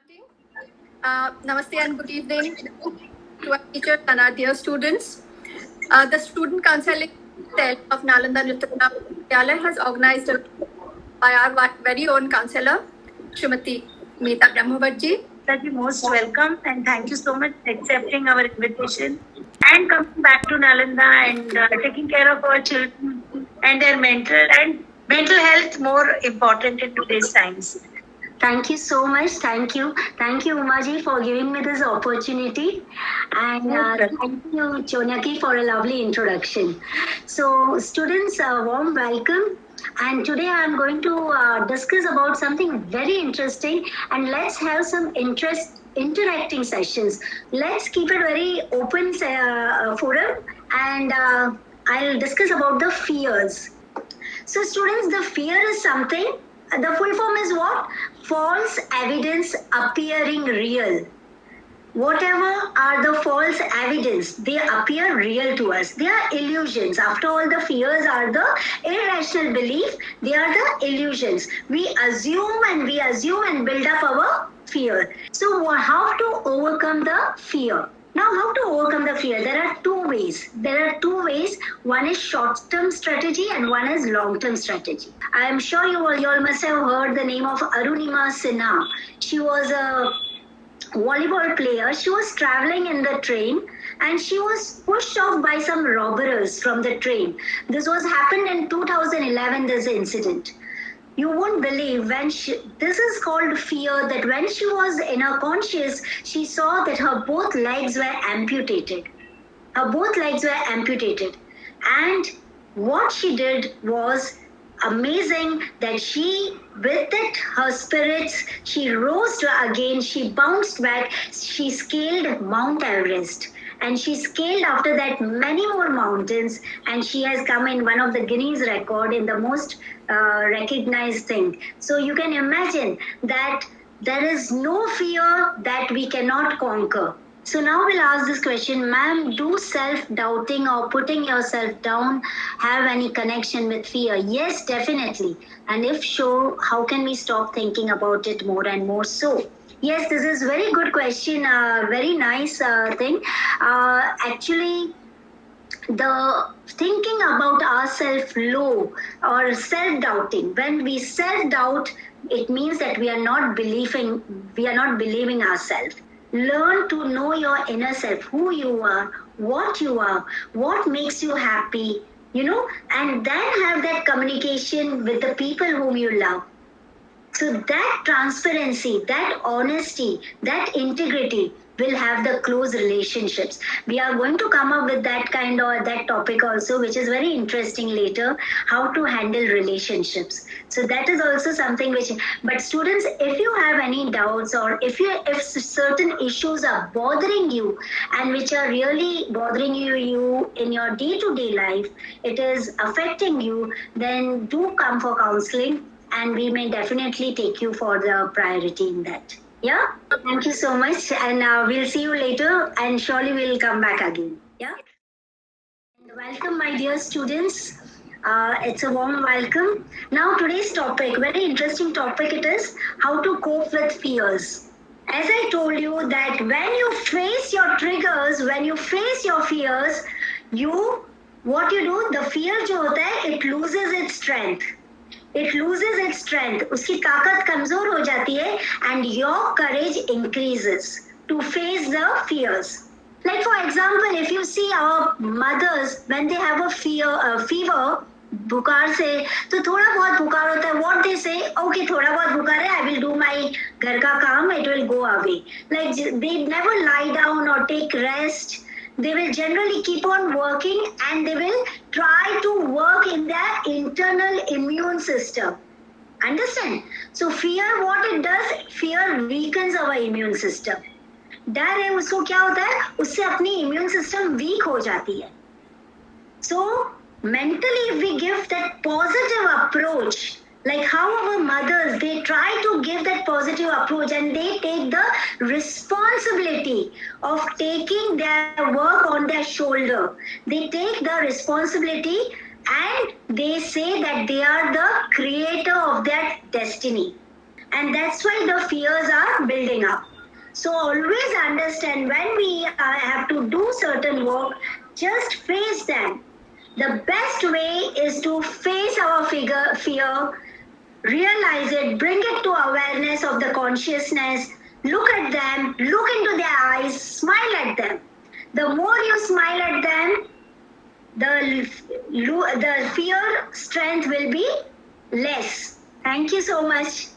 Starting. Namaste and good evening to our teachers and our dear students. The Student Counseling Cell of Nalanda Nritta Vidyalaya has organized by our very own counselor, Srimati Meeta Brahmavatji. That you most welcome and thank you so much for accepting our invitation and coming back to Nalanda and taking care of our children and their mental health more important in today's times. Thank you so much. Thank you. Thank you, Umaji, for giving me this opportunity. And thank you, Chonyaki, for a lovely introduction. So, students, warm welcome. And today I'm going to discuss about something very interesting. And let's have some interacting sessions. Let's keep it very open forum. And I'll discuss about the fears. So, students, the fear is something. The full form is what? False evidence appearing real. Whatever are the false evidence, they appear real to us. They are illusions. After all, the fears are the irrational belief. They are the illusions. We assume and build up our fear. So how to overcome the fear? Now, how to overcome the fear? There are two ways. One is short-term strategy and one is long-term strategy. I am sure you all must have heard the name of Arunima Sinha. She was a volleyball player. She was traveling in the train and she was pushed off by some robbers from the train. This was happened in 2011, this incident. You won't believe this is called fear, that when she was in her conscious, she saw that her both legs were amputated. And what she did was amazing, that she, with it, her spirits, she rose again, she bounced back, she scaled Mount Everest. And she scaled after that many more mountains, and she has come in one of the Guinness record in the most recognized thing. So you can imagine that there is no fear that we cannot conquer. So now we'll ask this question, ma'am, do self-doubting or putting yourself down have any connection with fear? Yes, definitely. And if so, how can we stop thinking about it more and more so? Yes, this is very good question. Very nice thing. Actually, the thinking about ourselves low or self-doubting. When we self-doubt, it means that we are not believing ourselves. Learn to know your inner self, who you are, what makes you happy, and then have that communication with the people whom you love. So that transparency, that honesty, that integrity will have the close relationships. We are going to come up with that topic also, which is very interesting later, how to handle relationships. So that is also something but students, if you have any doubts or if certain issues are bothering you and which are really bothering you in your day-to-day life, it is affecting you, then do come for counseling. And we may definitely take you for the priority in that. Yeah? Thank you so much. And we'll see you later. And surely we'll come back again. Yeah? And welcome, my dear students. It's a warm welcome. Now, today's topic, very interesting topic it is, how to cope with fears. As I told you that when you face your triggers, when you face your fears, what you do, the fear jo hota hai, it loses its strength. उसकी ताकत कमजोर हो जाती है and your courage increases to face the fears. Like for example, if you see our mothers when they have a fever, बुखार से तो थोड़ा बहुत बुखार होता है, what they say, okay थोड़ा बहुत बुखार है, I will do my घर का काम, it will go away. Like they never lie down or take rest. They will generally keep on working and they will try to work in their internal immune system. Understand? So fear, what it does, fear weakens our immune system. डर है उसको क्या होता है, उससे अपनी immune system weak हो जाती है. So mentally if we give that positive approach, like how our mothers, they try to give that positive approach and they take the responsibility of taking their work on their shoulder. They take the responsibility and they say that they are the creator of their destiny. and that's why the fears are building up. So always understand when we have to do certain work, just face them. The best way is to face our fear, realize it, bring it to awareness of the consciousness, look at them, look into their eyes, smile at them. The more you smile at them, the fear strength will be less. Thank you so much.